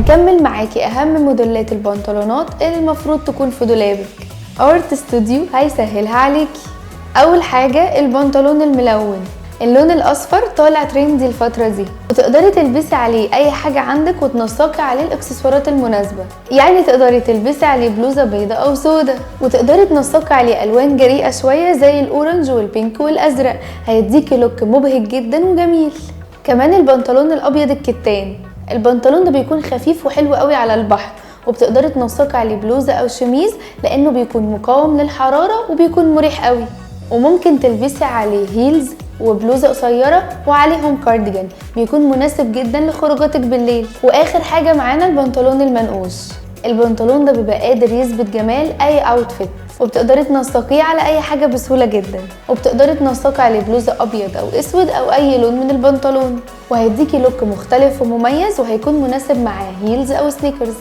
هنكمل معاكي اهم موديلات البنطلونات اللي المفروض تكون في دولابك. ارت ستوديو هيسهلها عليكي. اول حاجة البنطلون الملون، اللون الاصفر طالع ترندي الفترة دي، وتقدري تلبسي عليه اي حاجة عندك وتنسقي عليه الاكسسوارات المناسبة. يعني تقدري تلبسي عليه بلوزة بيضة او سودة، وتقدري تنسقي عليه الوان جريئة شوية زي الاورنج والبينك والازرق، هيديكي لوك مبهج جدا وجميل. كمان البنطلون الابيض الكتان، البنطلون ده بيكون خفيف وحلو قوي على البحر، وبتقدري تنسقي عليه بلوزة او شميز لانه بيكون مقاوم للحرارة وبيكون مريح قوي. وممكن تلبسي عليه هيلز وبلوزة قصيرة وعليهم كارديجان، بيكون مناسب جدا لخروجاتك بالليل. واخر حاجة معانا البنطلون المنقوش، البنطلون ده بيبقى قادر يثبت جمال اي اوتفيت، وبتقدري تنسقيه على اي حاجة بسهولة جدا، وبتقدري تنسقي عليه بلوزة ابيض او اسود او اي لون من البنطلون، وهيديكي لوك مختلف ومميز، وهيكون مناسب معاه هيلز او سنيكرز.